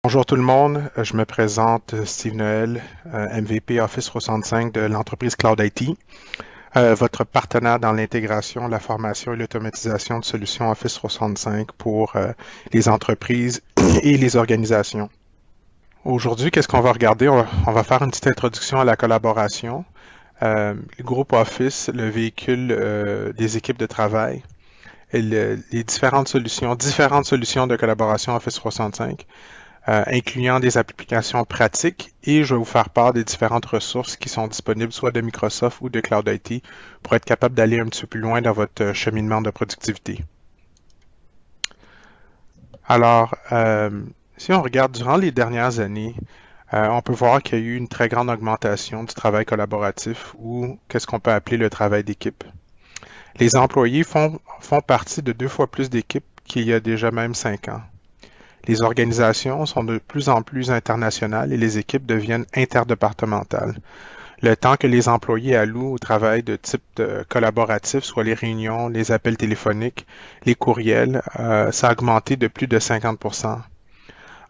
Bonjour tout le monde, je me présente Steve Noël, MVP Office 365 de l'entreprise Cloud IT, votre partenaire dans l'intégration, la formation et l'automatisation de solutions Office 365 pour les entreprises et les organisations. Aujourd'hui, qu'est-ce qu'on va regarder? On va faire une petite introduction à la collaboration, le groupe Office, le véhicule des équipes de travail, et les différentes solutions de collaboration Office 365. Incluant des applications pratiques et je vais vous faire part des différentes ressources qui sont disponibles soit de Microsoft ou de Cloud IT pour être capable d'aller un petit peu plus loin dans votre cheminement de productivité. Alors, si on regarde durant les dernières années, on peut voir qu'il y a eu une très grande augmentation du travail collaboratif ou qu'est-ce qu'on peut appeler le travail d'équipe. Les employés font partie de 2 fois plus d'équipes qu'il y a déjà même 5 ans. Les organisations sont de plus en plus internationales et les équipes deviennent interdépartementales. Le temps que les employés allouent au travail de type collaboratif, soit les réunions, les appels téléphoniques, les courriels, ça a augmenté de plus de 50%.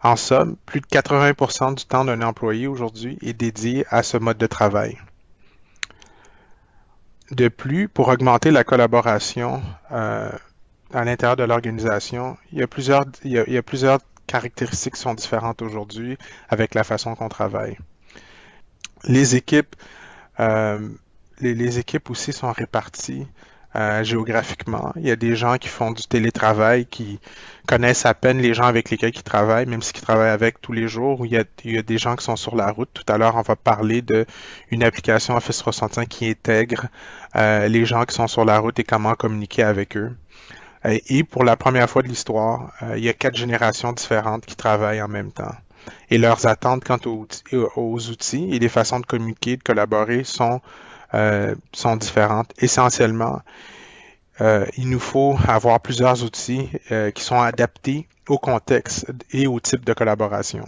En somme, plus de 80% du temps d'un employé aujourd'hui est dédié à ce mode de travail. De plus, pour augmenter la collaboration à l'intérieur de l'organisation, il y a plusieurs caractéristiques qui sont différentes aujourd'hui avec la façon qu'on travaille. Les équipes, euh, les équipes aussi sont réparties géographiquement. Il y a des gens qui font du télétravail, qui connaissent à peine les gens avec lesquels ils travaillent, même s'ils travaillent avec tous les jours. Il y a des gens qui sont sur la route. Tout à l'heure, on va parler d'une application Office 365 qui intègre les gens qui sont sur la route et comment communiquer avec eux. Et pour la première fois de l'histoire, il y a 4 générations différentes qui travaillent en même temps. Et leurs attentes quant aux outils et les façons de communiquer, de collaborer sont différentes. Essentiellement, il nous faut avoir plusieurs outils qui sont adaptés au contexte et au type de collaboration.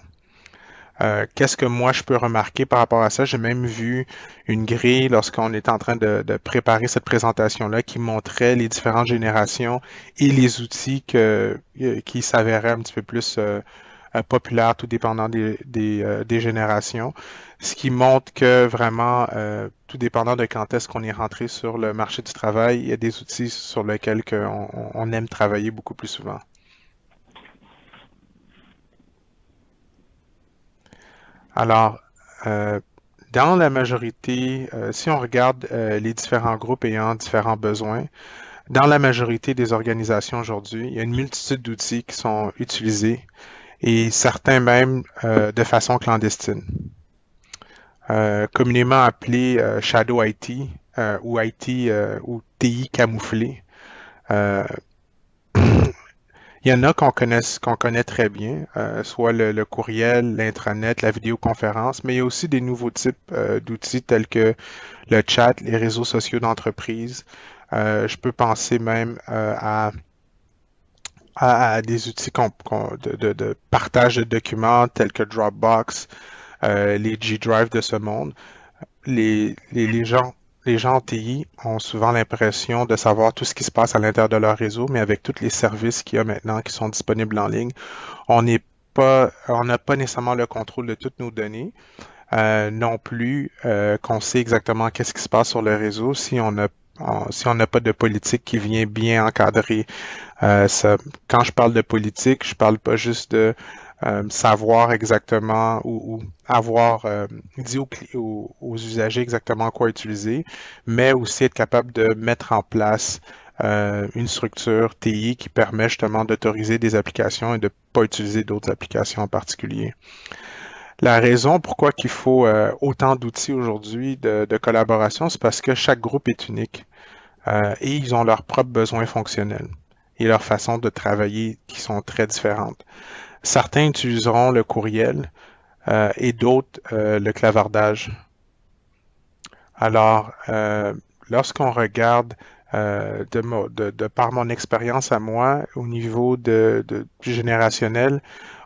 Qu'est-ce que moi je peux remarquer par rapport à ça? J'ai même vu une grille lorsqu'on est en train de préparer cette présentation-là qui montrait les différentes générations et les outils qui s'avéraient un petit peu plus populaires, tout dépendant des générations. Ce qui montre que vraiment, tout dépendant de quand est-ce qu'on est rentré sur le marché du travail, il y a des outils sur lesquels on aime travailler beaucoup plus souvent. Alors, euh, dans la majorité, si on regarde les différents groupes ayant différents besoins, dans la majorité des organisations aujourd'hui, il y a une multitude d'outils qui sont utilisés et certains même de façon clandestine. Communément appelé Shadow IT ou IT ou TI camouflé. Euh, Il y en a qu'on connaît très bien, soit le courriel, l'intranet, la vidéoconférence, mais il y a aussi des nouveaux types d'outils tels que le chat, les réseaux sociaux d'entreprise. Je peux penser même à des outils de partage de documents tels que Dropbox, les G Drive de ce monde. Les gens en TI ont souvent l'impression de savoir tout ce qui se passe à l'intérieur de leur réseau, mais avec tous les services qu'il y a maintenant qui sont disponibles en ligne, on n'a pas nécessairement le contrôle de toutes nos données, non plus qu'on sait exactement qu'est-ce qui se passe sur le réseau si on n'a pas de politique qui vient bien encadrer quand je parle de politique, je parle pas juste de savoir exactement ou avoir dit aux usagers exactement quoi utiliser, mais aussi être capable de mettre en place une structure TI qui permet justement d'autoriser des applications et de ne pas utiliser d'autres applications en particulier. La raison pourquoi il faut autant d'outils aujourd'hui de collaboration, c'est parce que chaque groupe est unique et ils ont leurs propres besoins fonctionnels et leurs façons de travailler qui sont très différentes. Certains utiliseront le courriel et d'autres le clavardage. Alors, lorsqu'on regarde de par mon expérience à moi, au niveau du générationnel,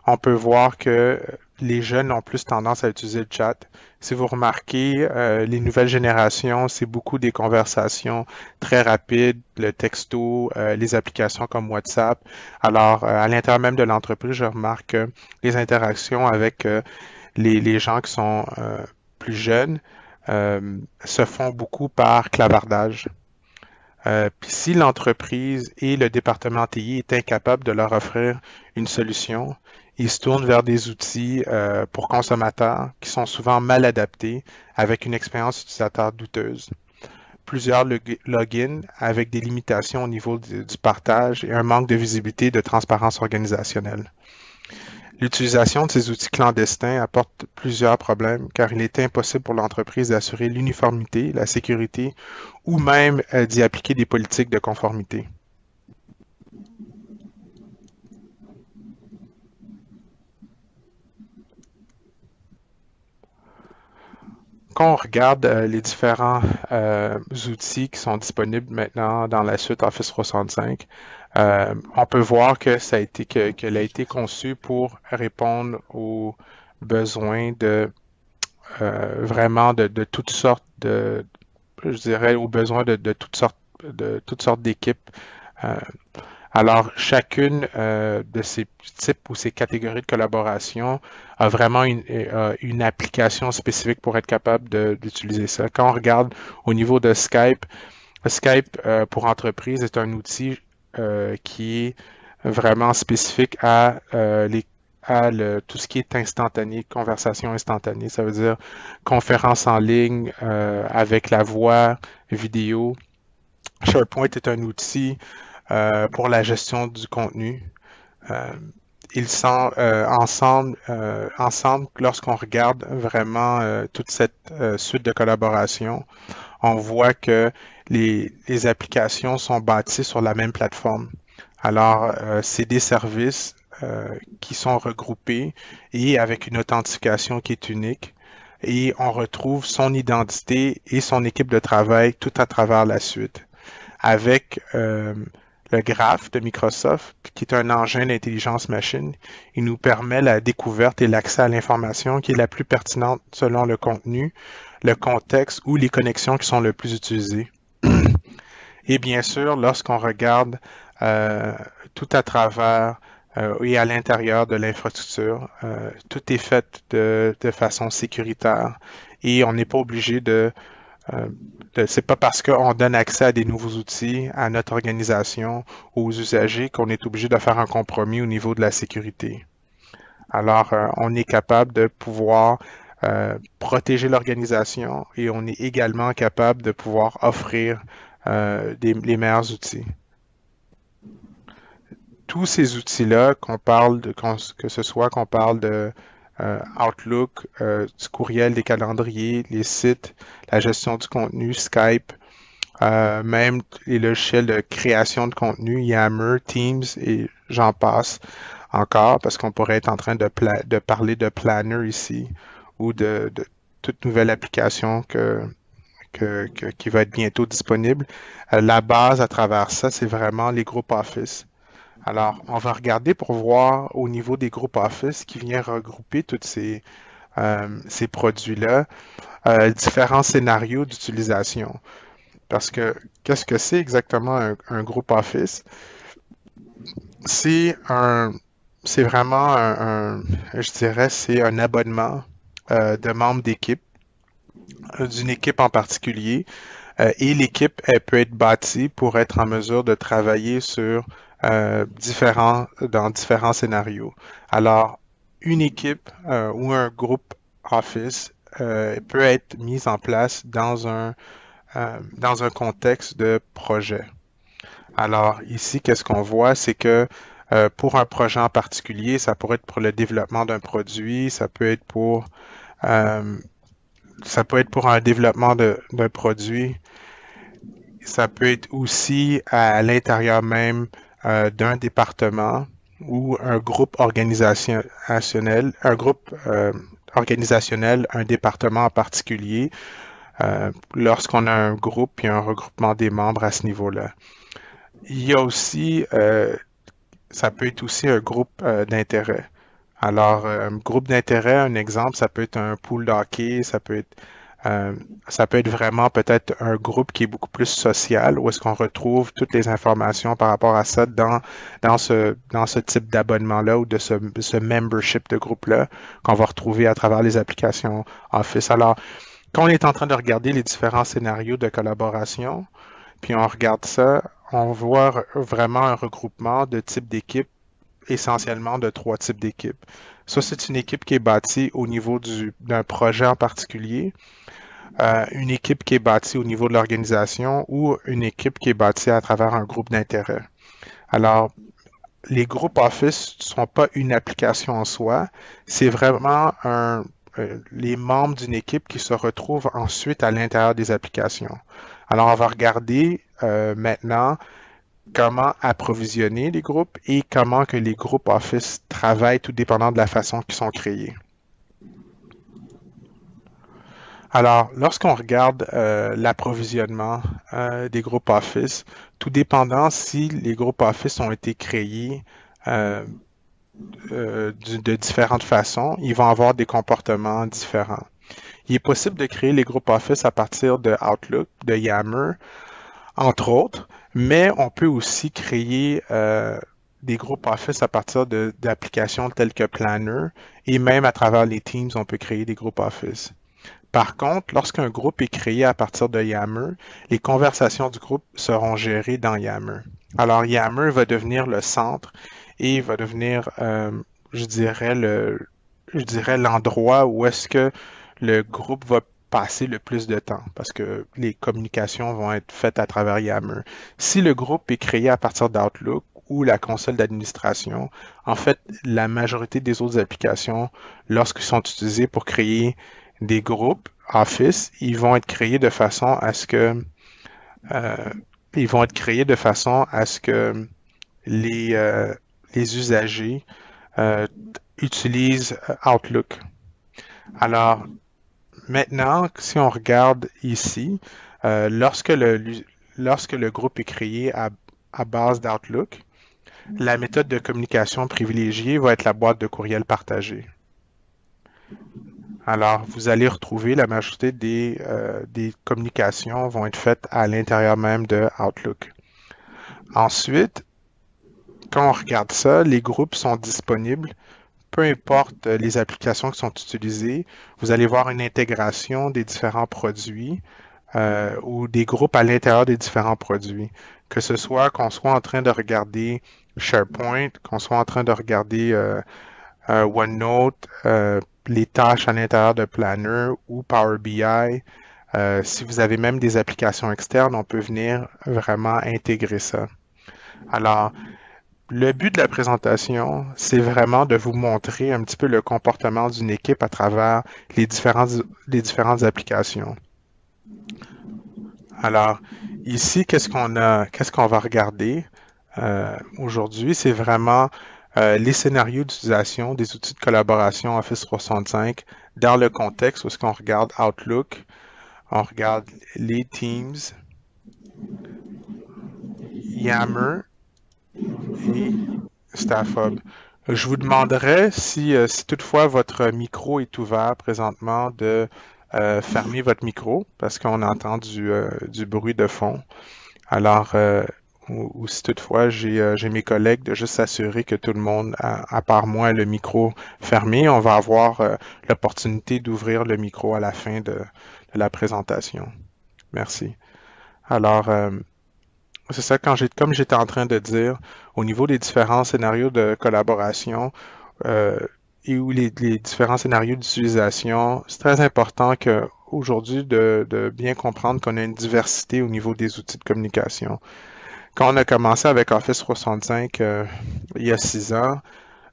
on peut voir que les jeunes ont plus tendance à utiliser le chat. Si vous remarquez, les nouvelles générations, c'est beaucoup des conversations très rapides, le texto, les applications comme WhatsApp. Alors, à l'intérieur même de l'entreprise, je remarque que les interactions avec les gens qui sont plus jeunes se font beaucoup par clavardage. Puis si l'entreprise et le département TI est incapable de leur offrir une solution, ils se tournent vers des outils pour consommateurs qui sont souvent mal adaptés avec une expérience utilisateur douteuse. Plusieurs logins avec des limitations au niveau du partage et un manque de visibilité et de transparence organisationnelle. L'utilisation de ces outils clandestins apporte plusieurs problèmes car il est impossible pour l'entreprise d'assurer l'uniformité, la sécurité ou même d'y appliquer des politiques de conformité. Quand on regarde les différents outils qui sont disponibles maintenant dans la suite Office 365, on peut voir que qu'elle a été conçue pour répondre aux besoins vraiment de toutes sortes je dirais, aux besoins de toutes sortes d'équipes. Euh, alors, chacune de ces types ou ces catégories de collaboration a vraiment une application spécifique pour être capable d'utiliser ça. Quand on regarde au niveau de Skype, Skype pour entreprise est un outil qui est vraiment spécifique tout ce qui est instantané, conversation instantanée. Ça veut dire conférence en ligne avec la voix, vidéo. SharePoint est un outil pour la gestion du contenu. Euh, Ils sont ensemble, lorsqu'on regarde vraiment toute cette suite de collaboration, on voit que les applications sont bâties sur la même plateforme. Alors, c'est des services qui sont regroupés et avec une authentification qui est unique. Et on retrouve son identité et son équipe de travail tout à travers la suite. Avec le Graph de Microsoft, qui est un engin d'intelligence machine, il nous permet la découverte et l'accès à l'information qui est la plus pertinente selon le contenu, le contexte ou les connexions qui sont le plus utilisées. Et bien sûr, lorsqu'on regarde tout à travers et à l'intérieur de l'infrastructure, tout est fait de façon sécuritaire et on n'est pas obligé c'est pas parce qu'on donne accès à des nouveaux outils à notre organisation, aux usagers, qu'on est obligé de faire un compromis au niveau de la sécurité. Alors, on est capable de pouvoir protéger l'organisation et on est également capable de pouvoir offrir les meilleurs outils. Tous ces outils-là, que ce soit qu'on parle de Outlook, du courriel, des calendriers, les sites, la gestion du contenu, Skype, même les logiciels de création de contenu, Yammer, Teams et j'en passe encore parce qu'on pourrait être en train de parler de Planner ici ou de toute nouvelle application qui va être bientôt disponible. La base à travers ça, c'est vraiment les groupes Office. Alors, on va regarder pour voir au niveau des groupes Office qui vient regrouper tous ces produits-là, différents scénarios d'utilisation. Parce que qu'est-ce que c'est exactement un groupe Office? C'est c'est vraiment je dirais, c'est un abonnement de membres d'équipe, d'une équipe en particulier. Et l'équipe, elle peut être bâtie pour être en mesure de travailler sur dans différents scénarios. Alors, une équipe ou un groupe Office peut être mise en place dans un contexte de projet. Alors, ici, qu'est-ce qu'on voit? C'est que pour un projet en particulier, ça pourrait être pour le développement d'un produit, euh, ça peut être pour un développement d'un produit, ça peut être aussi à l'intérieur même d'un département ou un groupe organisationnel, un département en particulier. lorsqu'on a un groupe et un regroupement des membres à ce niveau-là. Il y a aussi, ça peut être aussi un groupe d'intérêt. Alors, un groupe d'intérêt, un exemple, ça peut être un pool de hockey, euh, ça peut être vraiment peut-être un groupe qui est beaucoup plus social, où est-ce qu'on retrouve toutes les informations par rapport à ça dans ce type d'abonnement-là ou de ce membership de groupe-là qu'on va retrouver à travers les applications Office. Alors, quand on est en train de regarder les différents scénarios de collaboration, puis on regarde ça, on voit vraiment un regroupement de types d'équipes, essentiellement de trois types d'équipes. Ça, c'est une équipe qui est bâtie au niveau d'un projet en particulier, une équipe qui est bâtie au niveau de l'organisation ou une équipe qui est bâtie à travers un groupe d'intérêt. Alors, les groupes Office ne sont pas une application en soi, c'est vraiment les membres d'une équipe qui se retrouvent ensuite à l'intérieur des applications. Alors, on va regarder maintenant comment approvisionner les groupes et comment que les groupes Office travaillent tout dépendant de la façon qu'ils sont créés. Alors, lorsqu'on regarde l'approvisionnement des groupes Office, tout dépendant si les groupes Office ont été créés de différentes façons, ils vont avoir des comportements différents. Il est possible de créer les groupes Office à partir de Outlook, de Yammer, entre autres, mais on peut aussi créer des groupes Office à partir d'applications telles que Planner et même à travers les Teams, on peut créer des groupes Office. Par contre, lorsqu'un groupe est créé à partir de Yammer, les conversations du groupe seront gérées dans Yammer. Alors, Yammer va devenir le centre et va devenir, je dirais l'endroit où est-ce que le groupe va passer le plus de temps parce que les communications vont être faites à travers Yammer. Si le groupe est créé à partir d'Outlook ou la console d'administration, en fait, la majorité des autres applications, lorsqu'ils sont utilisés pour créer des groupes Office, ils vont être créés de façon à ce que les usagers utilisent Outlook. Alors, maintenant, si on regarde ici, lorsque le groupe est créé à base d'Outlook, la méthode de communication privilégiée va être la boîte de courriel partagée. Alors, vous allez retrouver la majorité des communications vont être faites à l'intérieur même de Outlook. Ensuite, quand on regarde ça, les groupes sont disponibles, peu importe les applications qui sont utilisées. Vous allez voir une intégration des différents produits ou des groupes à l'intérieur des différents produits. Que ce soit qu'on soit en train de regarder SharePoint, qu'on soit en train de regarder OneNote, les tâches à l'intérieur de Planner ou Power BI. Si vous avez même des applications externes, on peut venir vraiment intégrer ça. Alors, le but de la présentation, c'est vraiment de vous montrer un petit peu le comportement d'une équipe à travers les différentes applications. Alors, ici, qu'est-ce qu'on va regarder aujourd'hui? C'est vraiment les scénarios d'utilisation des outils de collaboration Office 365 dans le contexte où est-ce qu'on regarde Outlook, on regarde les Teams, Yammer et StaffHub. Je vous demanderai si toutefois votre micro est ouvert présentement de fermer votre micro parce qu'on entend du bruit de fond. Alors, ou si toutefois j'ai mes collègues de juste s'assurer que tout le monde, à part moi, a le micro fermé. On va avoir l'opportunité d'ouvrir le micro à la fin de la présentation. Merci. Alors, c'est ça, comme j'étais en train de dire, au niveau des différents scénarios de collaboration et où les différents scénarios d'utilisation, c'est très important aujourd'hui de bien comprendre qu'on a une diversité au niveau des outils de communication. Quand on a commencé avec Office 365 il y a 6 ans,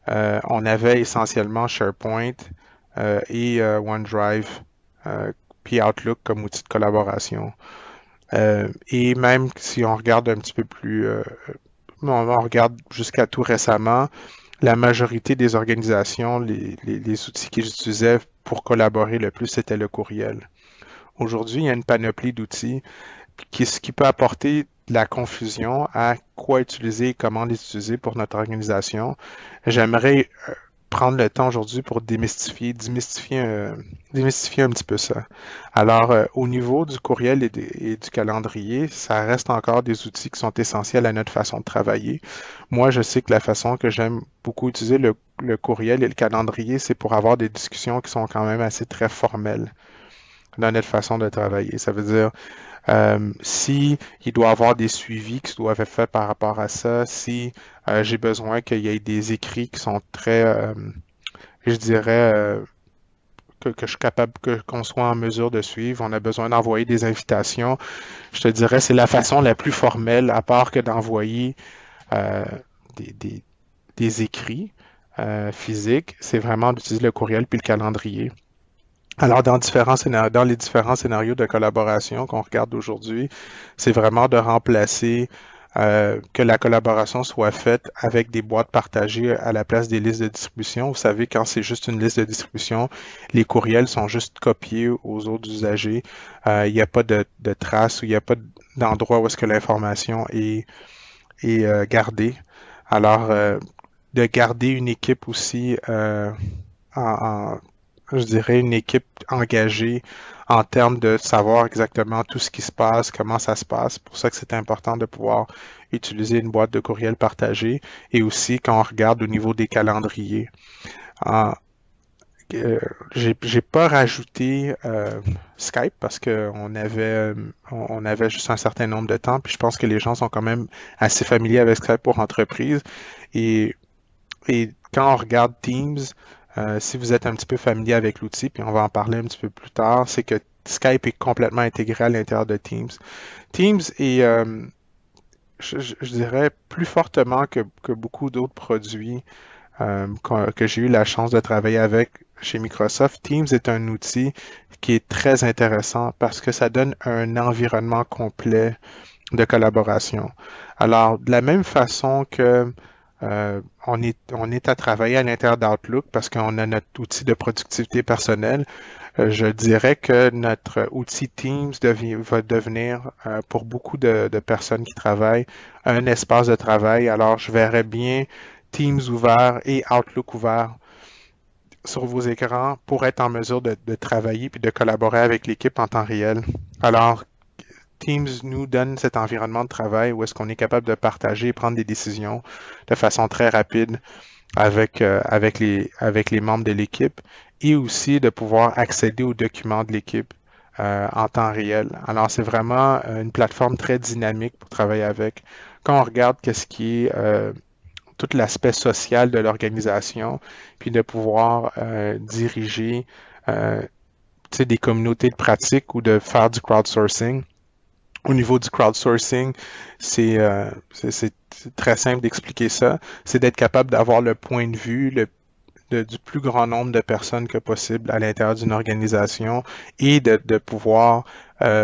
on avait essentiellement SharePoint et OneDrive puis Outlook comme outil de collaboration. Et même si on regarde un petit peu plus, on regarde jusqu'à tout récemment, la majorité des organisations, les outils qu'ils utilisaient pour collaborer le plus, c'était le courriel. Aujourd'hui, il y a une panoplie d'outils ce qui peut apporter de la confusion à quoi utiliser et comment les utiliser pour notre organisation. J'aimerais prendre le temps aujourd'hui pour démystifier un petit peu ça. Alors, au niveau du courriel et du calendrier, ça reste encore des outils qui sont essentiels à notre façon de travailler. Moi, je sais que la façon que j'aime beaucoup utiliser le courriel et le calendrier, c'est pour avoir des discussions qui sont quand même assez très formelles dans notre façon de travailler. Ça veut dire si il doit y avoir des suivis qui doivent être faits par rapport à ça, si j'ai besoin qu'il y ait des écrits qui sont très, je dirais, que je suis capable, qu'on soit en mesure de suivre, on a besoin d'envoyer des invitations. Je te dirais, c'est la façon la plus formelle, à part que d'envoyer euh, des, des- des écrits physiques, c'est vraiment d'utiliser le courriel puis le calendrier. Alors, dans les différents scénarios de collaboration qu'on regarde aujourd'hui, c'est vraiment de remplacer que la collaboration soit faite avec des boîtes partagées à la place des listes de distribution. Vous savez, quand c'est juste une liste de distribution, les courriels sont juste copiés aux autres usagers. Il n'y a pas de traces ou il n'y a pas d'endroit où est-ce que l'information est gardée. Alors, de garder une équipe aussi en, je dirais, une équipe engagée en termes de savoir exactement tout ce qui se passe, comment ça se passe. C'est pour ça que c'est important de pouvoir utiliser une boîte de courriel partagée et aussi quand on regarde au niveau des calendriers. En- j'ai pas rajouté Skype parce on avait juste un certain nombre de temps, puis je pense que les gens sont quand même assez familiers avec Skype pour entreprise. Et quand on regarde Teams, si vous êtes un petit peu familier avec l'outil, puis on va en parler un petit peu plus tard, c'est que Skype est complètement intégré à l'intérieur de Teams. Teams est, je dirais, plus fortement que beaucoup d'autres produits que j'ai eu la chance de travailler avec chez Microsoft. Teams est un outil qui est très intéressant parce que ça donne un environnement complet de collaboration. Alors, de la même façon que on est à travailler à l'intérieur d'Outlook parce qu'on a notre outil de productivité personnelle, je dirais que notre outil Teams va devenir, pour beaucoup de personnes qui travaillent, un espace de travail. Alors, je verrais bien Teams ouvert et Outlook ouvert sur vos écrans pour être en mesure de travailler puis de collaborer avec l'équipe en temps réel. Alors, Teams nous donne cet environnement de travail où est-ce qu'on est capable de partager et prendre des décisions de façon très rapide avec les membres de l'équipe et aussi de pouvoir accéder aux documents de l'équipe en temps réel. Alors, c'est vraiment une plateforme très dynamique pour travailler avec. Quand on regarde qu'est-ce qui est tout l'aspect social de l'organisation, puis de pouvoir diriger des communautés de pratique ou de faire du crowdsourcing. Au niveau du crowdsourcing, c'est très simple d'expliquer ça. C'est d'être capable d'avoir le point de vue du plus grand nombre de personnes que possible à l'intérieur d'une organisation et de pouvoir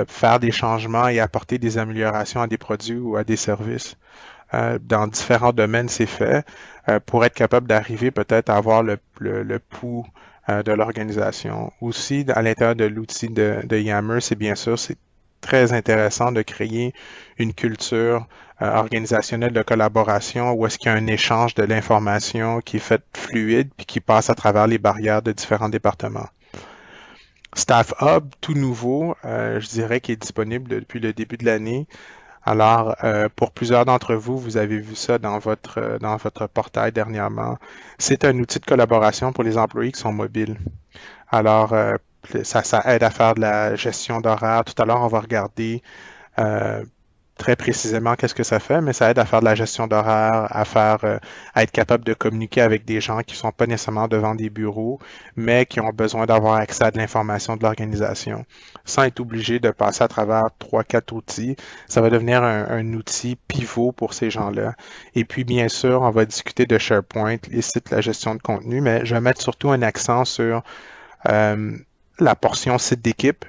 faire des changements et apporter des améliorations à des produits ou à des services. Dans différents domaines, c'est fait pour être capable d'arriver peut-être à avoir le pouls de l'organisation. Aussi, à l'intérieur de l'outil de Yammer, c'est bien sûr, c'est très intéressant de créer une culture organisationnelle de collaboration où est-ce qu'il y a un échange de l'information qui est fait fluide puis qui passe à travers les barrières de différents départements. Staff Hub, tout nouveau, je dirais qu'il est disponible depuis le début de l'année. Alors, pour plusieurs d'entre vous, vous avez vu ça dans votre portail dernièrement. C'est un outil de collaboration pour les employés qui sont mobiles. Alors, ça aide à faire de la gestion d'horaire. Tout à l'heure, on va regarder euh, très précisément qu'est-ce que ça fait, mais ça aide à faire de la gestion d'horaire, à être capable de communiquer avec des gens qui ne sont pas nécessairement devant des bureaux, mais qui ont besoin d'avoir accès à de l'information de l'organisation, sans être obligé de passer à travers trois, quatre outils. Ça va devenir un outil pivot pour ces gens-là. Et puis, bien sûr, on va discuter de SharePoint, les sites, la gestion de contenu, mais je vais mettre surtout un accent sur euh, la portion site d'équipe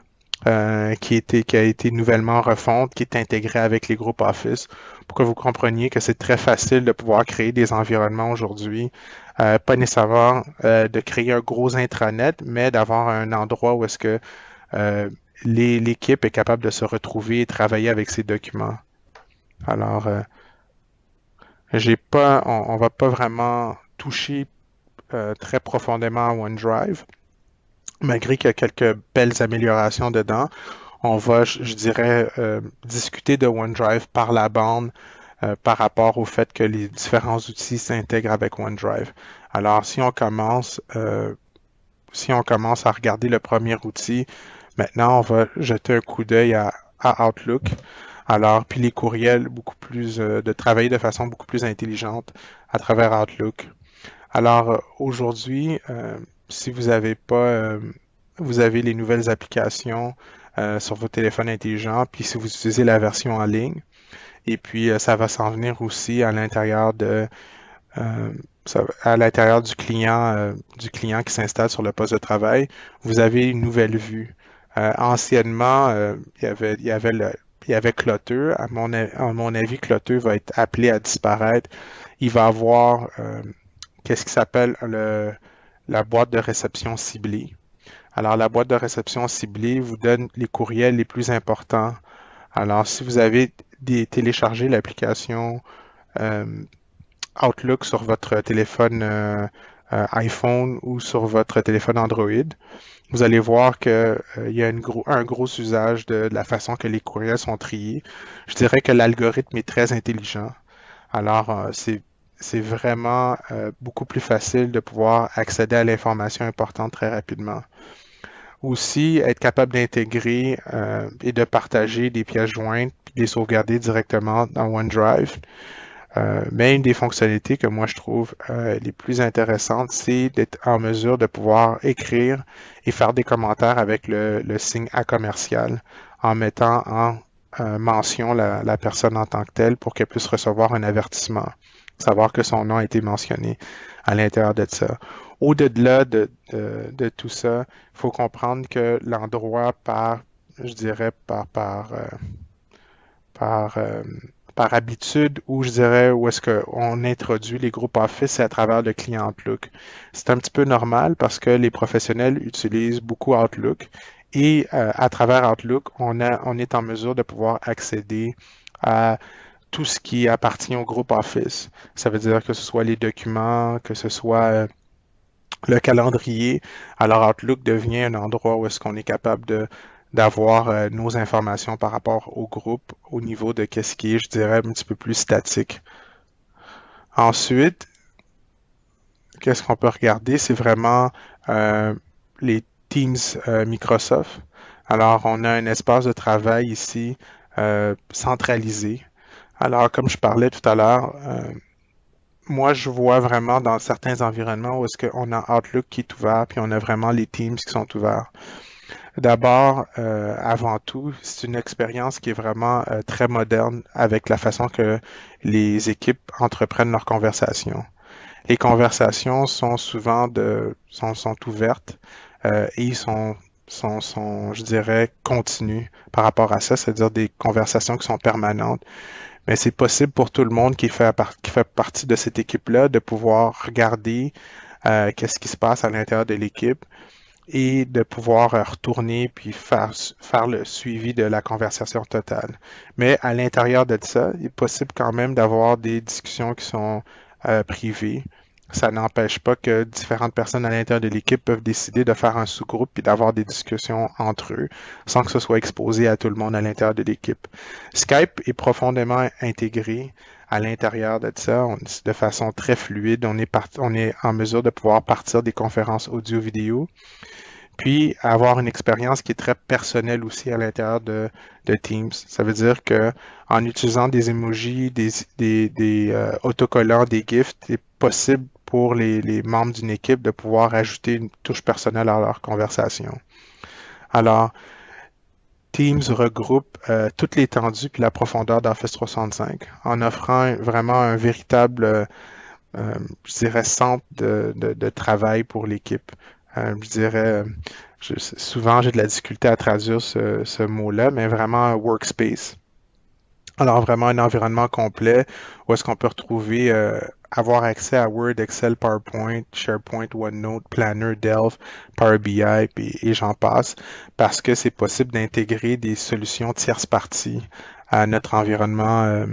qui a été nouvellement refonte, qui est intégrée avec les groupes Office, pour que vous compreniez que c'est très facile de pouvoir créer des environnements aujourd'hui. Pas nécessairement de créer un gros intranet, mais d'avoir un endroit où est-ce que euh, l'équipe est capable de se retrouver et travailler avec ces documents. Alors, on va pas vraiment toucher très profondément à OneDrive, malgré qu'il y a quelques belles améliorations dedans. On va, je dirais, discuter de OneDrive par la bande par rapport au fait que les différents outils s'intègrent avec OneDrive. Alors, si on commence à regarder le premier outil, maintenant, on va jeter un coup d'œil à Outlook. Alors, puis les courriels, de travailler de façon beaucoup plus intelligente à travers Outlook. Alors, aujourd'hui, si vous avez pas, vous avez les nouvelles applications sur vos téléphones intelligents, puis si vous utilisez la version en ligne, et puis ça va s'en venir aussi à l'intérieur euh, à l'intérieur du client qui s'installe sur le poste de travail, vous avez une nouvelle vue. Anciennement, il y avait Clutter. À mon avis, Clutter va être appelé à disparaître. Il va avoir qu'est-ce qui s'appelle la boîte de réception ciblée. Alors, la boîte de réception ciblée vous donne les courriels les plus importants. Alors, si vous avez téléchargé l'application euh, Outlook sur votre téléphone iPhone ou sur votre téléphone Android, vous allez voir qu'il y a un gros usage de la façon que les courriels sont triés. Je dirais que l'algorithme est très intelligent. Alors, c'est vraiment beaucoup plus facile de pouvoir accéder à l'information importante très rapidement. Aussi, être capable d'intégrer et de partager des pièces jointes puis de les sauvegarder directement dans OneDrive. Mais une des fonctionnalités que moi je trouve les plus intéressantes, c'est d'être en mesure de pouvoir écrire et faire des commentaires avec le signe A commercial en mettant en mention la personne en tant que telle pour qu'elle puisse recevoir un avertissement, savoir que son nom a été mentionné à l'intérieur de ça. Au-delà de tout ça, il faut comprendre que l'endroit je dirais, par, euh, par habitude, ou je dirais où est-ce qu'on introduit les groupes Office, c'est à travers le client Outlook. C'est un petit peu normal parce que les professionnels utilisent beaucoup Outlook et à travers Outlook, on est en mesure de pouvoir accéder à tout ce qui appartient au groupe Office. Ça veut dire que ce soit les documents, que ce soit le calendrier. Alors Outlook devient un endroit où est-ce qu'on est capable d'avoir nos informations par rapport au groupe au niveau de qu'est-ce qui est, je dirais, un petit peu plus statique. Ensuite, qu'est-ce qu'on peut regarder? C'est vraiment les Teams Microsoft. Alors, on a un espace de travail ici centralisé. Alors, comme je parlais tout à l'heure, moi, je vois vraiment dans certains environnements où est-ce qu'on a Outlook qui est ouvert, puis on a vraiment les Teams qui sont ouverts. D'abord, avant tout, c'est une expérience qui est vraiment très moderne avec la façon que les équipes entreprennent leurs conversations. Les conversations sont sont ouvertes et je dirais, continues par rapport à ça, c'est-à-dire des conversations qui sont permanentes. Mais c'est possible pour tout le monde qui fait partie de cette équipe-là de pouvoir regarder qu'est-ce qui se passe à l'intérieur de l'équipe et de pouvoir retourner puis faire le suivi de la conversation totale. Mais à l'intérieur de ça, il est possible quand même d'avoir des discussions qui sont privées. Ça n'empêche pas que différentes personnes à l'intérieur de l'équipe peuvent décider de faire un sous-groupe et d'avoir des discussions entre eux sans que ce soit exposé à tout le monde à l'intérieur de l'équipe. Skype est profondément intégré à l'intérieur de ça, de façon très fluide. On est en mesure de pouvoir partir des conférences audio-vidéo, puis avoir une expérience qui est très personnelle aussi à l'intérieur de Teams. Ça veut dire que en utilisant des emojis, des autocollants, des GIFs, c'est possible pour les membres d'une équipe de pouvoir ajouter une touche personnelle à leur conversation. Alors, Teams regroupe toute l'étendue puis la profondeur d'Office 365 en offrant vraiment un véritable, je dirais, centre de travail pour l'équipe. Je dirais, souvent j'ai de la difficulté à traduire ce mot-là, mais vraiment un workspace. Alors vraiment un environnement complet où est-ce qu'on peut retrouver avoir accès à Word, Excel, PowerPoint, SharePoint, OneNote, Planner, Delve, Power BI, et j'en passe, parce que c'est possible d'intégrer des solutions tierces parties à notre environnement,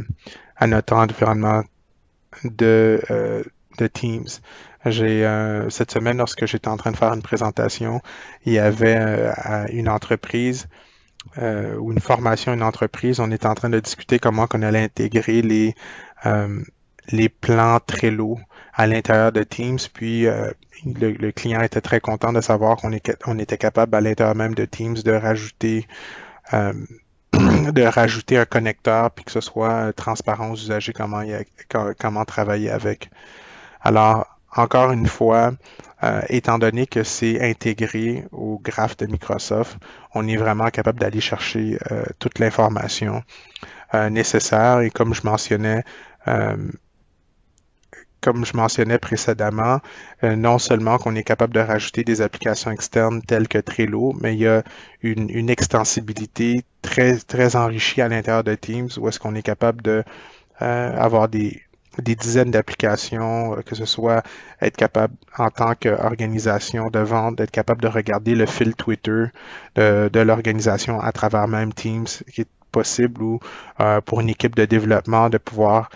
de, euh, de Teams. Cette semaine, lorsque j'étais en train de faire une présentation, il y avait une entreprise ou une formation, une entreprise, on était en train de discuter comment on allait intégrer euh, les plans Trello à l'intérieur de Teams. Puis le client était très content de savoir on était capable à l'intérieur même de Teams euh, de rajouter un connecteur puis que ce soit transparent aux usagers comment travailler avec. Alors, encore une fois, étant donné que c'est intégré au graphe de Microsoft, on est vraiment capable d'aller chercher toute l'information nécessaire et euh, comme je mentionnais précédemment, non seulement qu'on est capable de rajouter des applications externes telles que Trello, mais il y a une extensibilité très, très enrichie à l'intérieur de Teams où est-ce qu'on est capable de avoir des dizaines d'applications, que ce soit être capable en tant qu'organisation de vente, d'être capable de regarder le fil Twitter de l'organisation à travers même Teams, qui est possible, ou pour une équipe de développement de pouvoir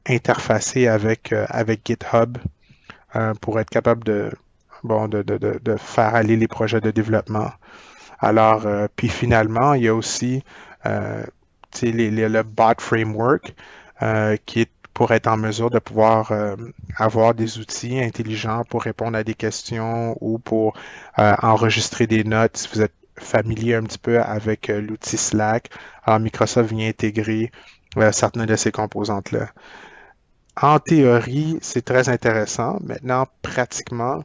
interfacer avec GitHub pour être capable de faire aller les projets de développement. Alors, puis finalement, il y a aussi le bot framework qui est pour être en mesure de pouvoir avoir des outils intelligents pour répondre à des questions ou pour enregistrer des notes. Si vous êtes familier un petit peu avec l'outil Slack, alors Microsoft vient intégrer certaines de ces composantes-là. En théorie, c'est très intéressant. Maintenant, pratiquement,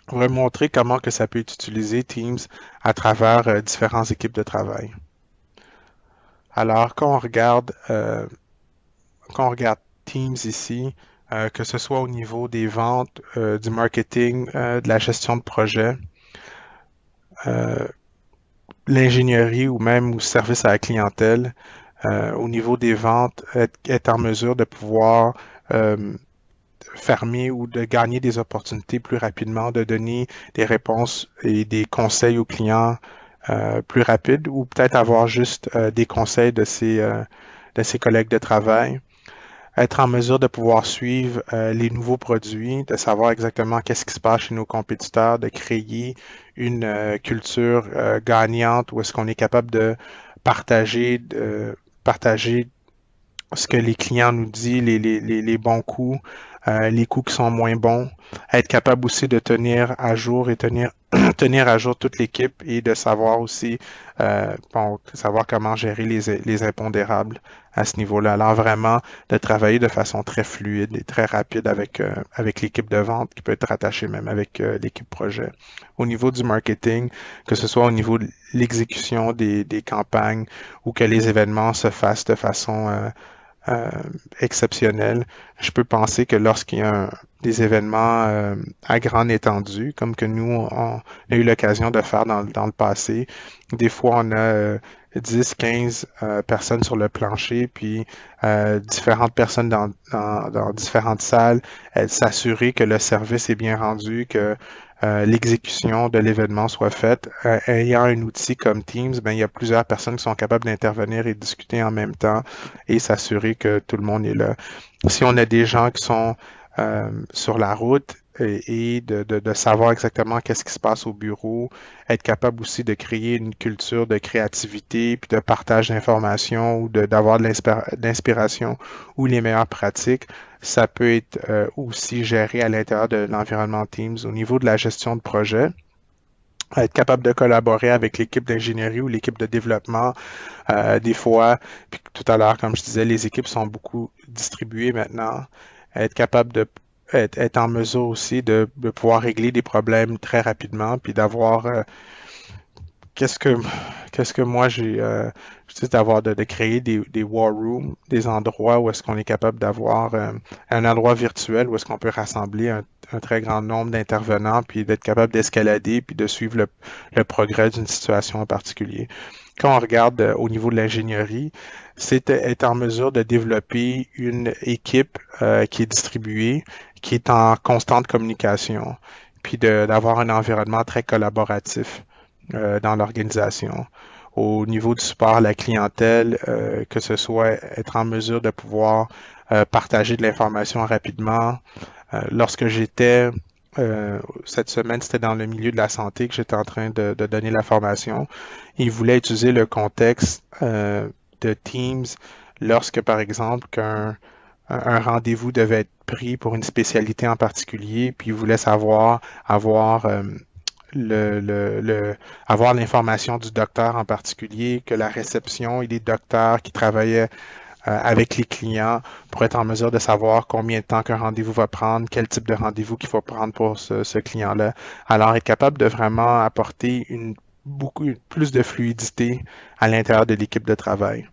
on va montrer comment que ça peut être utilisé, Teams, à travers différentes équipes de travail. Alors, quand on regarde Teams ici, que ce soit au niveau des ventes, du marketing, de la gestion de projet, euh, l'ingénierie ou même au service à la clientèle, au niveau des ventes, être en mesure de pouvoir fermer ou de gagner des opportunités plus rapidement, de donner des réponses et des conseils aux clients plus rapides, ou peut-être avoir juste des conseils de ses collègues de travail. Être en mesure de pouvoir suivre les nouveaux produits, de savoir exactement qu'est-ce qui se passe chez nos compétiteurs, de créer une culture gagnante où est-ce qu'on est capable de partager ce que les clients nous disent, les bons coups, les coups qui sont moins bons, être capable aussi de tenir à jour et tenir à jour toute l'équipe et de savoir aussi savoir comment gérer les impondérables à ce niveau-là. Alors vraiment de travailler de façon très fluide et très rapide avec l'équipe de vente qui peut être rattachée même avec l'équipe projet. Au niveau du marketing, que ce soit au niveau de l'exécution des campagnes ou que les événements se fassent de façon euh, exceptionnel. Je peux penser que lorsqu'il y a des événements à grande étendue, comme que nous, on a eu l'occasion de faire dans le passé, des fois on a 10, 15 personnes sur le plancher, puis différentes personnes dans différentes salles, s'assurer que le service est bien rendu, que l'exécution de l'événement soit faite. Ayant un outil comme Teams, ben, il y a plusieurs personnes qui sont capables d'intervenir et de discuter en même temps et s'assurer que tout le monde est là. Si on a des gens qui sont sur la route et de savoir exactement qu'est-ce qui se passe au bureau, être capable aussi de créer une culture de créativité puis de partage d'informations ou d'avoir de l'inspiration ou les meilleures pratiques, ça peut être aussi géré à l'intérieur de l'environnement Teams. Au niveau de la gestion de projet, être capable de collaborer avec l'équipe d'ingénierie ou l'équipe de développement, des fois, puis tout à l'heure, comme je disais, les équipes sont beaucoup distribuées maintenant. Être capable être en mesure aussi de pouvoir régler des problèmes très rapidement, puis d'avoir qu'est-ce que qu'est-ce que moi je sais d'avoir de créer des war rooms, des endroits où est-ce qu'on est capable d'avoir un endroit virtuel où est-ce qu'on peut rassembler un très grand nombre d'intervenants, puis d'être capable d'escalader, puis de suivre le progrès d'une situation en particulier. quand on regarde au niveau de l'ingénierie, c'est être en mesure de développer une équipe qui est distribuée, qui est en constante communication, puis d'avoir un environnement très collaboratif dans l'organisation. Au niveau du support à la clientèle, que ce soit être en mesure de pouvoir partager de l'information rapidement. Lorsque j'étais cette semaine, c'était dans le milieu de la santé que j'étais en train de donner la formation. Ils voulaient utiliser le contexte de Teams lorsque, par exemple, un rendez-vous devait être pris pour une spécialité en particulier, puis ils voulaient savoir avoir l'information du docteur en particulier, que la réception et les docteurs qui travaillaient avec les clients pour être en mesure de savoir combien de temps qu'un rendez-vous va prendre, quel type de rendez-vous qu'il faut prendre pour ce client-là. Alors, être capable de vraiment apporter beaucoup plus de fluidité à l'intérieur de l'équipe de travail.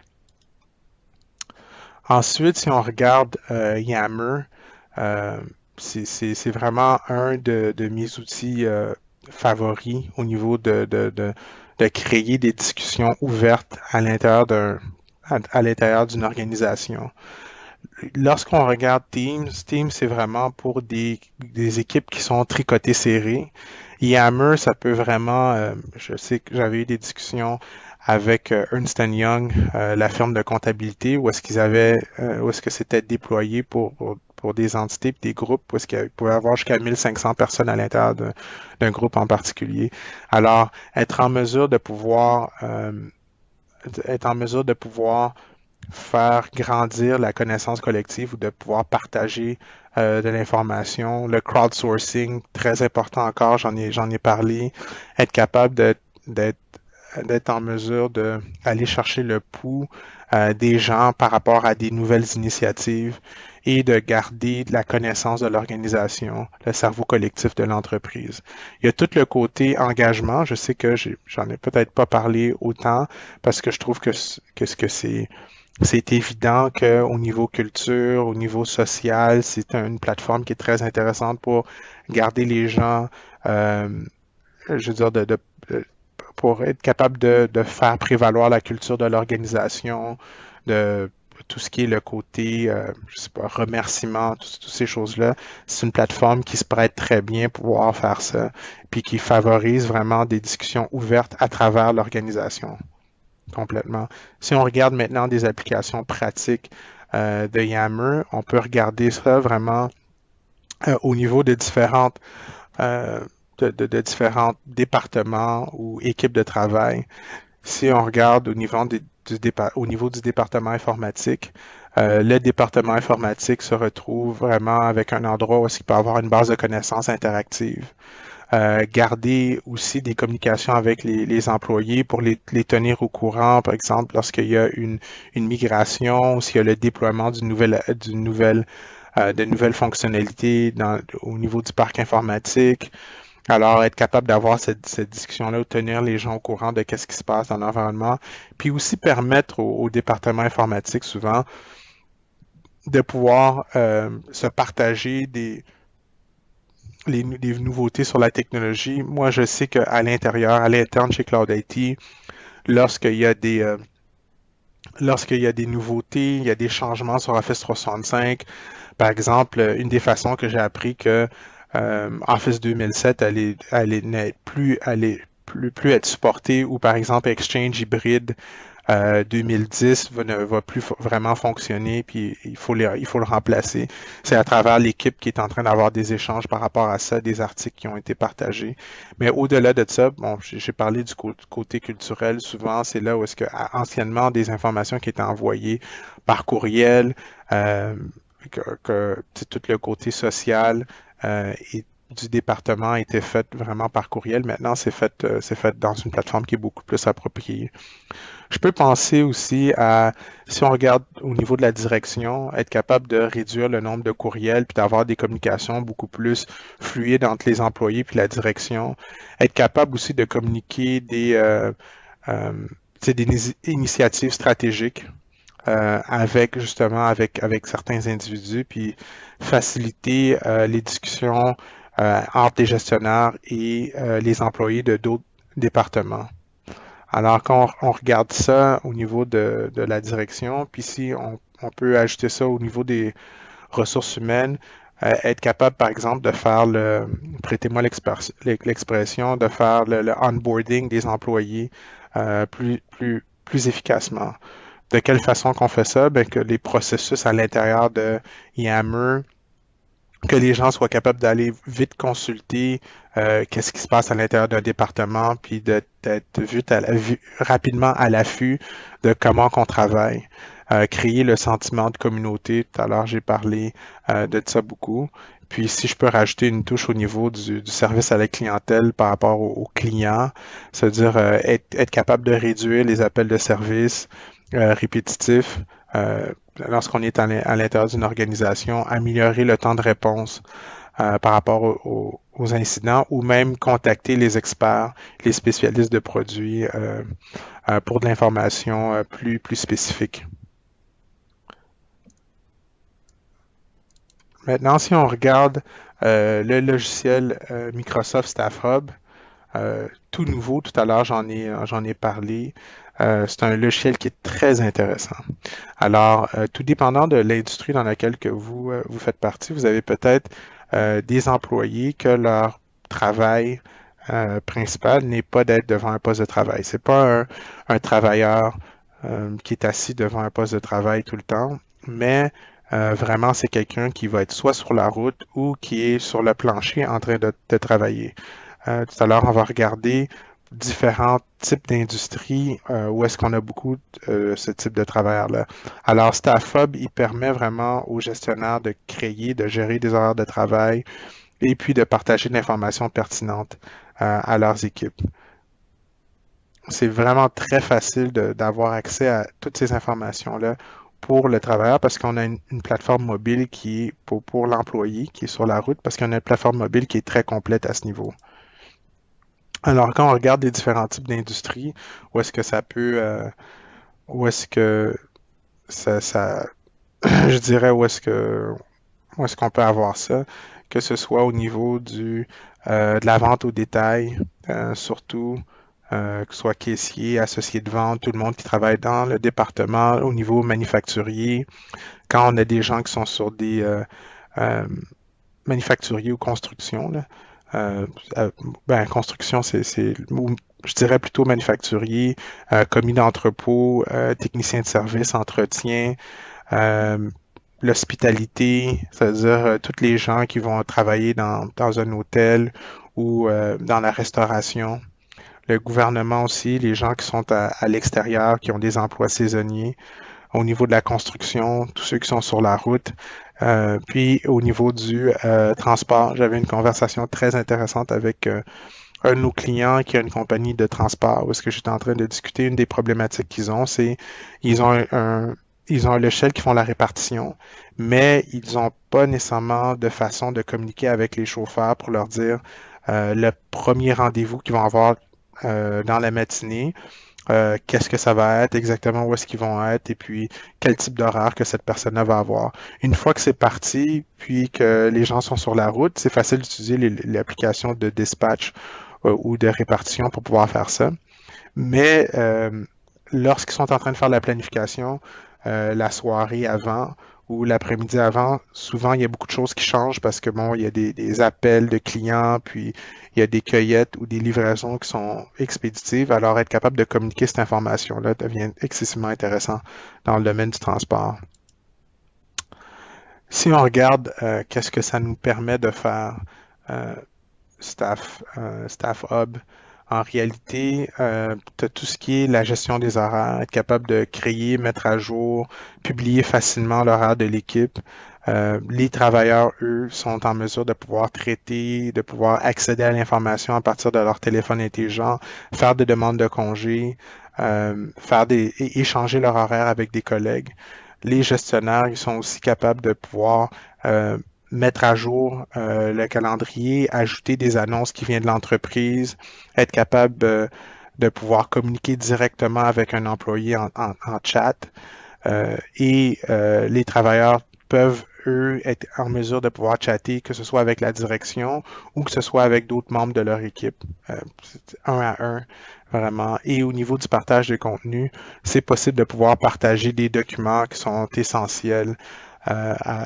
Ensuite, si on regarde Yammer, c'est vraiment un de mes outils favoris au niveau de créer des discussions ouvertes à l'intérieur d'une organisation. Lorsqu'on regarde Teams, Teams, c'est vraiment pour des équipes qui sont tricotées serrées. Yammer, ça peut vraiment, je sais que j'avais eu des discussions avec Ernst Young, la firme de comptabilité, où est-ce que c'était déployé pour des entités et des groupes, où est-ce qu'il pouvait y avoir jusqu'à 1500 personnes à l'intérieur d'un groupe en particulier. Alors, être en mesure de pouvoir faire grandir la connaissance collective ou de pouvoir partager de l'information. Le crowdsourcing, très important encore, j'en ai parlé. Être capable d'être en mesure d'aller chercher le pouls des gens par rapport à des nouvelles initiatives et de garder de la connaissance de l'organisation, le cerveau collectif de l'entreprise. Il y a tout le côté engagement. Je sais que j'en ai peut-être pas parlé autant parce que je trouve que c'est évident qu'au niveau culture, au niveau social, c'est une plateforme qui est très intéressante pour garder les gens, je veux dire, pour être capable de faire prévaloir la culture de l'organisation, de tout ce qui est le côté, je sais pas, remerciement, toutes ces choses-là. C'est une plateforme qui se prête très bien pour pouvoir faire ça, puis qui favorise vraiment des discussions ouvertes à travers l'organisation. Complètement. Si on regarde maintenant des applications pratiques de Yammer, on peut regarder ça vraiment au niveau euh, de différents départements ou équipes de travail. Si on regarde au niveau du département informatique, le département informatique se retrouve vraiment avec un endroit où il peut avoir une base de connaissances interactive. Garder aussi des communications avec les employés pour les tenir au courant, par exemple, lorsqu'il y a une migration, s'il y a le déploiement de nouvelles fonctionnalités au niveau du parc informatique. Alors, être capable d'avoir cette discussion-là, ou tenir les gens au courant de qu'est-ce qui se passe dans l'environnement, puis aussi permettre au département informatique souvent de pouvoir se partager les nouveautés sur la technologie. Moi, je sais qu'à l'intérieur, à l'interne chez Cloud IT, lorsqu'il y a des nouveautés, il y a des changements sur Office 365, par exemple, une des façons que j'ai appris que Office 2007 n'est plus être supporté, ou par exemple Exchange hybride 2010 ne va plus vraiment fonctionner, puis il faut le remplacer. C'est à travers l'équipe qui est en train d'avoir des échanges par rapport à ça, des articles qui ont été partagés. Mais au-delà de ça, bon, j'ai parlé du côté culturel. Souvent, c'est là où est-ce que anciennement des informations qui étaient envoyées par courriel, tout le côté social et du département était fait vraiment par courriel. Maintenant, c'est fait dans une plateforme qui est beaucoup plus appropriée. Je peux penser aussi si on regarde au niveau de la direction, être capable de réduire le nombre de courriels puis d'avoir des communications beaucoup plus fluides entre les employés puis la direction. Être capable aussi de communiquer euh, des initiatives stratégiques avec certains individus, puis faciliter les discussions entre les gestionnaires et les employés de d'autres départements. Alors, quand on regarde ça au niveau de la direction, puis si on peut ajouter ça au niveau des ressources humaines, être capable, par exemple, de faire prêtez-moi l'expression, de faire le onboarding des employés plus efficacement. De quelle façon qu'on fait ça? Ben, que les processus à l'intérieur de Yammer, que les gens soient capables d'aller vite consulter qu'est-ce qui se passe à l'intérieur d'un département, puis d'être rapidement à l'affût de comment qu'on travaille. Créer le sentiment de communauté. Tout à l'heure, j'ai parlé de ça beaucoup. Puis si je peux rajouter une touche au niveau du service à la clientèle par rapport aux clients, c'est-à-dire être capable de réduire les appels de service répétitifs, lorsqu'on est à l'intérieur d'une organisation, améliorer le temps de réponse par rapport aux incidents ou même contacter les experts, les spécialistes de produits pour de l'information plus spécifique. Maintenant, si on regarde le logiciel Microsoft Staff Hub, tout nouveau, tout à l'heure j'en ai parlé. C'est un logiciel qui est très intéressant. Alors, tout dépendant de l'industrie dans laquelle que vous faites partie, vous avez peut-être des employés que leur travail principal n'est pas d'être devant un poste de travail. C'est pas un travailleur qui est assis devant un poste de travail tout le temps, mais vraiment c'est quelqu'un qui va être soit sur la route ou qui est sur le plancher en train de travailler. Tout à l'heure, on va regarder différents types d'industries où est-ce qu'on a beaucoup ce type de travailleurs-là. Alors, Staff Hub, il permet vraiment aux gestionnaires de créer, de gérer des horaires de travail et puis de partager de l'information pertinente à leurs équipes. C'est vraiment très facile d'avoir accès à toutes ces informations-là pour le travailleur parce qu'on a une plateforme mobile qui est pour l'employé qui est sur la route parce qu'on a une plateforme mobile qui est très complète à ce niveau. Alors, quand on regarde les différents types d'industries, où est-ce que ça peut, où est-ce que ça, je dirais, où est-ce qu'on peut avoir ça, que ce soit au niveau de la vente au détail, surtout, que ce soit caissier, associé de vente, tout le monde qui travaille dans le département, au niveau manufacturier, quand on a des gens qui sont sur des euh, manufacturiers ou construction, là, euh, construction, je dirais plutôt manufacturier, commis d'entrepôt, technicien de service, entretien, euh, l'hospitalité, c'est-à-dire tous les gens qui vont travailler dans un hôtel ou dans la restauration. Le gouvernement aussi, les gens qui sont à l'extérieur, qui ont des emplois saisonniers. Au niveau de la construction, tous ceux qui sont sur la route. Puis au niveau du transport, j'avais une conversation très intéressante avec un de nos clients qui a une compagnie de transport où est-ce que j'étais en train de discuter. Une des problématiques qu'ils ont, c'est ils ont ils ont un logiciel qui font la répartition, mais ils n'ont pas nécessairement de façon de communiquer avec les chauffeurs pour leur dire le premier rendez-vous qu'ils vont avoir dans la matinée, qu'est-ce que ça va être, exactement où est-ce qu'ils vont être, et puis quel type d'horaire que cette personne-là va avoir. Une fois que c'est parti, puis que les gens sont sur la route, c'est facile d'utiliser l'application de dispatch ou de répartition pour pouvoir faire ça. Mais lorsqu'ils sont en train de faire la planification, la soirée avant ou l'après-midi avant, souvent il y a beaucoup de choses qui changent parce que bon, il y a des appels de clients, puis il y a des cueillettes ou des livraisons qui sont expéditives. Alors être capable de communiquer cette information-là devient excessivement intéressant dans le domaine du transport. Si on regarde qu'est-ce que ça nous permet de faire, euh, Staff Hub. En réalité, tu as tout ce qui est la gestion des horaires, être capable de créer, mettre à jour, publier facilement l'horaire de l'équipe. Les travailleurs, eux, sont en mesure de pouvoir traiter, de pouvoir accéder à l'information à partir de leur téléphone intelligent, faire des demandes de congés, échanger leur horaire avec des collègues. Les gestionnaires, ils sont aussi capables de pouvoir mettre à jour le calendrier, ajouter des annonces qui viennent de l'entreprise, être capable de pouvoir communiquer directement avec un employé en chat. Les travailleurs peuvent, eux, être en mesure de pouvoir chatter, que ce soit avec la direction ou que ce soit avec d'autres membres de leur équipe, un à un. vraiment. Et au niveau du partage de contenu, c'est possible de pouvoir partager des documents qui sont essentiels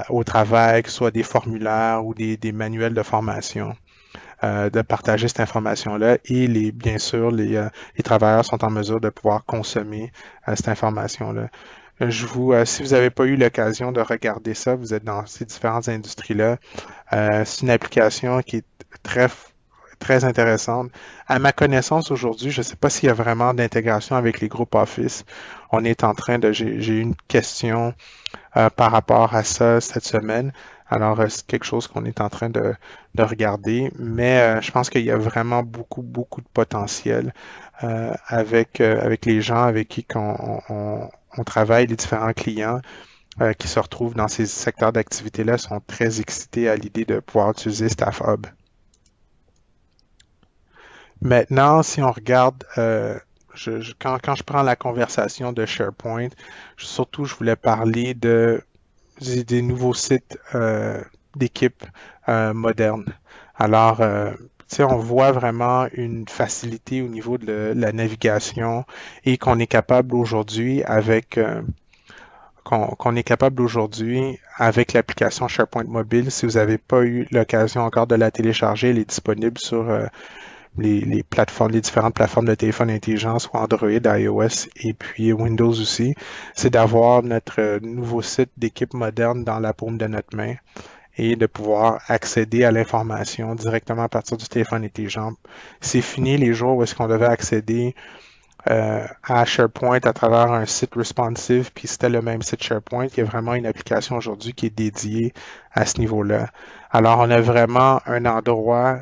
au travail, que ce soit des formulaires ou des manuels de formation, de partager cette information-là. Et bien sûr, les travailleurs sont en mesure de pouvoir consommer cette information-là. Si vous n'avez pas eu l'occasion de regarder ça, vous êtes dans ces différentes industries-là, c'est une application qui est très, très intéressante. À ma connaissance aujourd'hui, je ne sais pas s'il y a vraiment d'intégration avec les groupes Office. On est en train de, j'ai eu une question par rapport à ça cette semaine. Alors, c'est quelque chose qu'on est en train de regarder, mais je pense qu'il y a vraiment beaucoup, beaucoup de potentiel avec les gens avec qui on travaille, les différents clients qui se retrouvent dans ces secteurs d'activité-là sont très excités à l'idée de pouvoir utiliser Staff Hub. Maintenant, si on regarde, quand je prends la conversation de SharePoint, surtout je voulais parler des nouveaux sites d'équipe modernes. Alors, tu sais, on voit vraiment une facilité au niveau de la navigation et qu'on est capable aujourd'hui qu'on est capable aujourd'hui avec l'application SharePoint Mobile. Si vous n'avez pas eu l'occasion encore de la télécharger, elle est disponible sur les plateformes, les différentes plateformes de téléphone intelligent, soit Android, iOS et puis Windows aussi. C'est d'avoir notre nouveau site d'équipe moderne dans la paume de notre main et de pouvoir accéder à l'information directement à partir du téléphone intelligent. C'est fini les jours où est-ce qu'on devait accéder à SharePoint à travers un site responsive, puis c'était le même site SharePoint. Il y a vraiment une application aujourd'hui qui est dédiée à ce niveau-là. Alors, on a vraiment un endroit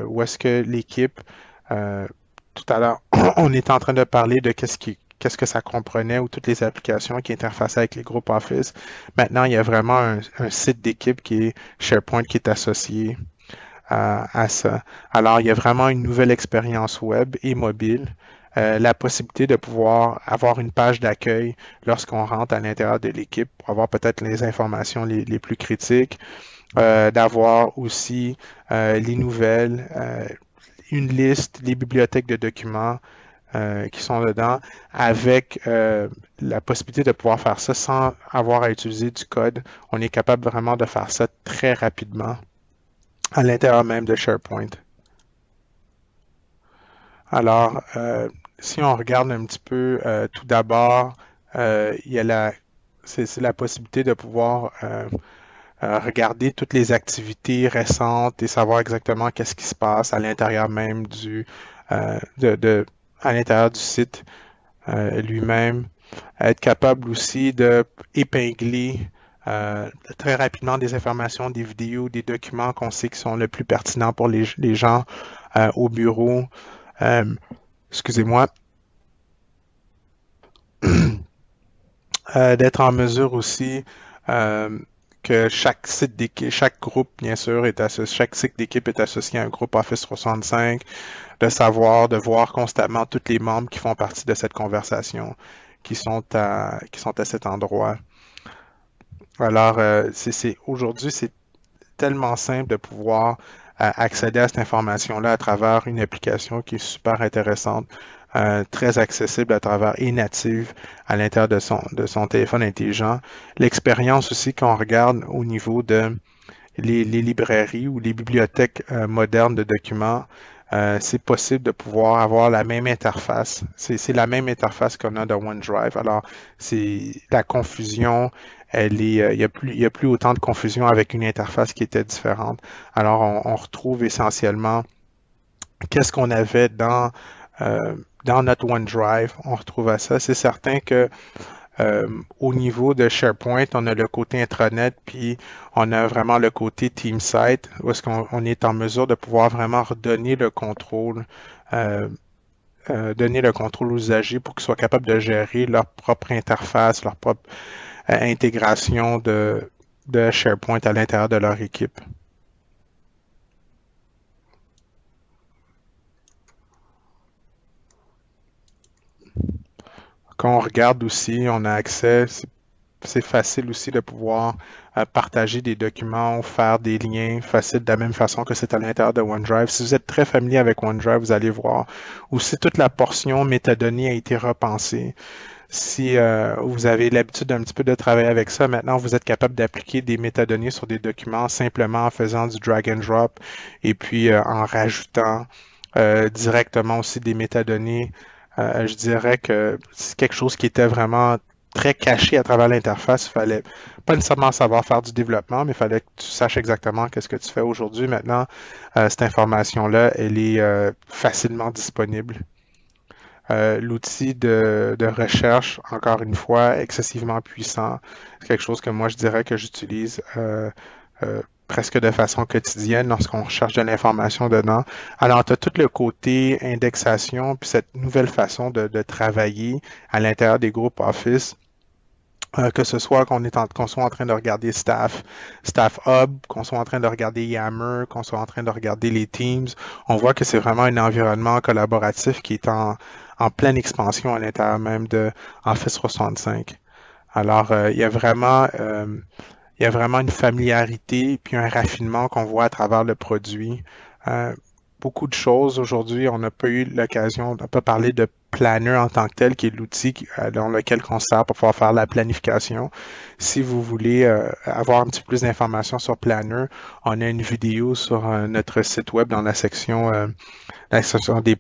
où est-ce que l'équipe, tout à l'heure, on est en train de parler de qu'est-ce que ça comprenait ou toutes les applications qui interfaçaient avec les groupes Office. Maintenant, il y a vraiment un site d'équipe qui est SharePoint qui est associé à ça. Alors, il y a vraiment une nouvelle expérience web et mobile. La possibilité de pouvoir avoir une page d'accueil lorsqu'on rentre à l'intérieur de l'équipe pour avoir peut-être les informations les plus critiques, d'avoir aussi les nouvelles, une liste, les bibliothèques de documents qui sont dedans, avec la possibilité de pouvoir faire ça sans avoir à utiliser du code. On est capable vraiment de faire ça très rapidement à l'intérieur même de SharePoint. Alors, si on regarde un petit peu, tout d'abord, il y a c'est la possibilité de pouvoir regarder toutes les activités récentes et savoir exactement qu'est-ce qui se passe à l'intérieur même à l'intérieur du site lui-même. Être capable aussi de épingler très rapidement des informations, des vidéos, des documents qu'on sait qui sont le plus pertinents pour les gens au bureau. Euh, excusez-moi, d'être en mesure aussi euh, que chaque site d'équipe, chaque groupe, bien sûr, est associé, chaque site d'équipe est associé à un groupe Office 365, de voir constamment tous les membres qui font partie de cette conversation, qui sont à cet endroit. Alors, aujourd'hui, c'est tellement simple de pouvoir accéder à cette information-là à travers une application qui est super intéressante, très accessible à travers et native à l'intérieur de son téléphone intelligent. L'expérience aussi qu'on regarde au niveau de les librairies ou les bibliothèques modernes de documents, c'est possible de pouvoir avoir la même interface. C'est la même interface qu'on a dans OneDrive. Alors, c'est la confusion, il y a plus autant de confusion avec une interface qui était différente. Alors, on retrouve essentiellement qu'est-ce qu'on avait dans notre OneDrive. On retrouve à ça. C'est certain que au niveau de SharePoint, on a le côté intranet, puis on a vraiment le côté team site, où est-ce qu'on est en mesure de pouvoir vraiment redonner le contrôle, euh, donner le contrôle aux usagers pour qu'ils soient capables de gérer leur propre interface, leur propre intégration de SharePoint à l'intérieur de leur équipe. Quand on regarde aussi, on a accès, c'est facile aussi de pouvoir partager des documents, faire des liens faciles de la même façon que c'est à l'intérieur de OneDrive. Si vous êtes très familier avec OneDrive, vous allez voir aussi toute la portion métadonnées a été repensée. Si vous avez l'habitude un petit peu de travailler avec ça, maintenant vous êtes capable d'appliquer des métadonnées sur des documents simplement en faisant du drag and drop et puis en rajoutant directement aussi des métadonnées. Je dirais que c'est quelque chose qui était vraiment très caché à travers l'interface. Il fallait pas nécessairement savoir faire du développement, mais il fallait que tu saches exactement qu'est-ce que tu fais aujourd'hui. Maintenant, cette information-là, elle est facilement disponible. L'outil de recherche, encore une fois, excessivement puissant. C'est quelque chose que moi, je dirais que j'utilise presque de façon quotidienne lorsqu'on recherche de l'information dedans. Alors, tu as tout le côté indexation, puis cette nouvelle façon de travailler à l'intérieur des groupes Office. Que ce soit qu'on soit en train de regarder Staff Hub, qu'on soit en train de regarder Yammer, qu'on soit en train de regarder les Teams, on voit que c'est vraiment un environnement collaboratif qui est en pleine expansion à l'intérieur même de Office 365. Alors, il y a vraiment une familiarité puis un raffinement qu'on voit à travers le produit. Beaucoup de choses aujourd'hui, on n'a pas eu l'occasion, on n'a pas parlé de Planner en tant que tel, qui est l'outil dans lequel on sert pour pouvoir faire la planification. Si vous voulez avoir un petit peu plus d'informations sur Planner, on a une vidéo sur notre site web dans la section des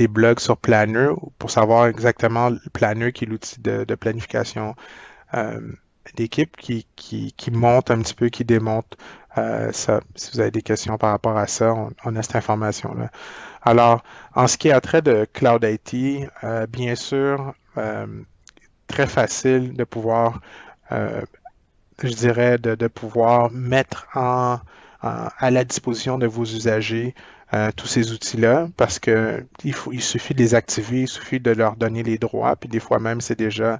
blogs sur Planner pour savoir exactement Planner qui est l'outil de planification d'équipe qui monte un petit peu, qui démonte ça. Si vous avez des questions par rapport à ça, on a cette information-là. Alors, en ce qui a trait de Cloud IT, bien sûr, très facile de pouvoir, je dirais, de pouvoir mettre à la disposition de vos usagers tous ces outils-là parce que il suffit de les activer, il suffit de leur donner les droits, puis des fois même c'est déjà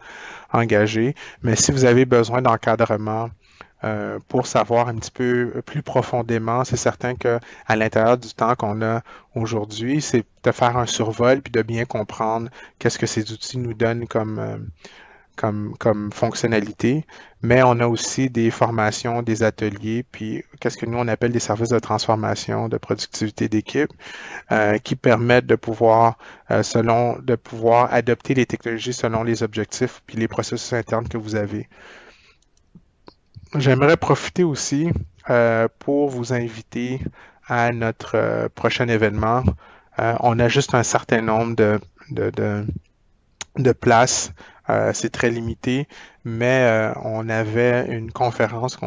engagé. Mais si vous avez besoin d'encadrement pour savoir un petit peu plus profondément, c'est certain que à l'intérieur du temps qu'on a aujourd'hui, c'est de faire un survol puis de bien comprendre qu'est-ce que ces outils nous donnent comme fonctionnalité, mais on a aussi des formations, des ateliers, puis qu'est-ce que nous on appelle des services de transformation, de productivité d'équipe, qui permettent de pouvoir, de pouvoir adopter les technologies selon les objectifs puis les processus internes que vous avez. J'aimerais profiter aussi pour vous inviter à notre prochain événement. On a juste un certain nombre de places. C'est très limité, mais on avait une conférence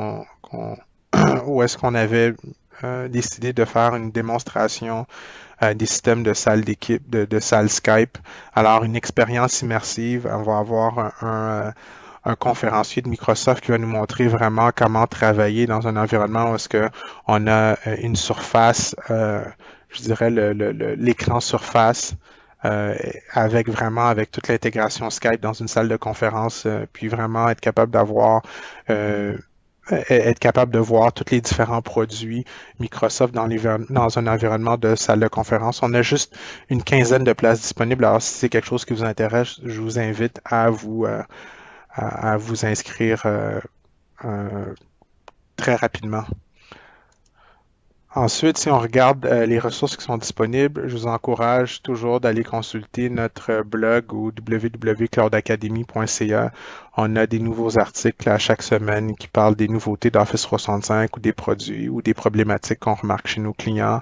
où est-ce qu'on avait décidé de faire une démonstration des systèmes de salles d'équipe, de salles Skype. Alors, une expérience immersive. On va avoir un conférencier de Microsoft qui va nous montrer vraiment comment travailler dans un environnement où est-ce que on a une surface, je dirais l'écran surface, avec toute l'intégration Skype dans une salle de conférence, puis vraiment être capable être capable de voir tous les différents produits Microsoft dans un environnement de salle de conférence. On a juste une quinzaine de places disponibles. Alors, si c'est quelque chose qui vous intéresse, je vous invite à vous inscrire très rapidement. Ensuite, si on regarde les ressources qui sont disponibles, je vous encourage toujours d'aller consulter notre blog au www.cloudacademy.ca. On a des nouveaux articles à chaque semaine qui parlent des nouveautés d'Office 365 ou des produits ou des problématiques qu'on remarque chez nos clients.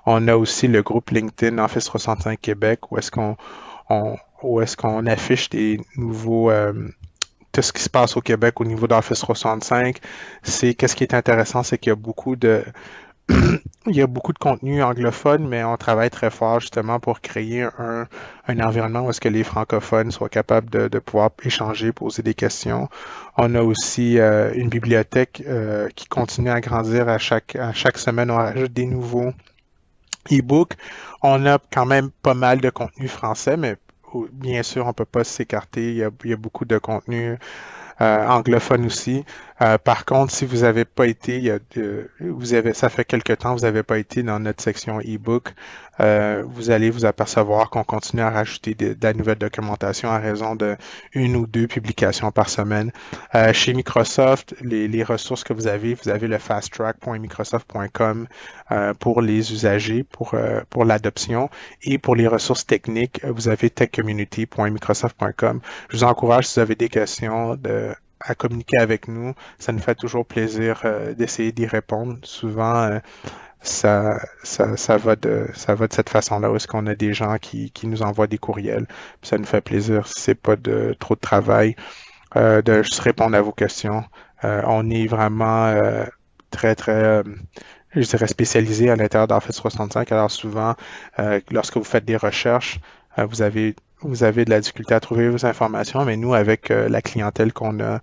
On a aussi le groupe LinkedIn Office 365 Québec où est-ce qu'on affiche des nouveaux tout ce qui se passe au Québec au niveau d'Office 365. Qu'est-ce qui est intéressant, c'est qu'il y a beaucoup de contenu anglophone, mais on travaille très fort justement pour créer un environnement où est-ce que les francophones soient capables de pouvoir échanger, poser des questions. On a aussi une bibliothèque qui continue à grandir à chaque semaine. On rajoute des nouveaux e-books. On a quand même pas mal de contenu français, mais bien sûr, on ne peut pas s'écarter. Il y a beaucoup de contenu anglophone aussi. Par contre, si vous n'avez pas été, ça fait quelque temps, vous n'avez pas été dans notre section e-book, vous allez vous apercevoir qu'on continue à rajouter de la nouvelle documentation à raison de une ou deux publications par semaine. Chez Microsoft, les ressources que vous avez le fasttrack.microsoft.com pour les usagers, pour l'adoption, et pour les ressources techniques, vous avez techcommunity.microsoft.com. Je vous encourage, si vous avez des questions, à communiquer avec nous. Ça nous fait toujours plaisir d'essayer d'y répondre. Souvent, ça va de cette façon-là, où est-ce qu'on a des gens qui nous envoient des courriels. Puis ça nous fait plaisir, si c'est pas de trop de travail, de juste répondre à vos questions. On est vraiment très, je dirais, spécialisé à l'intérieur d'Office 365. Alors souvent, lorsque vous faites des recherches, vous avez de la difficulté à trouver vos informations, mais nous, avec la clientèle qu'on a,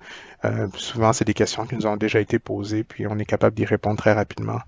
souvent, c'est des questions qui nous ont déjà été posées, puis on est capable d'y répondre très rapidement.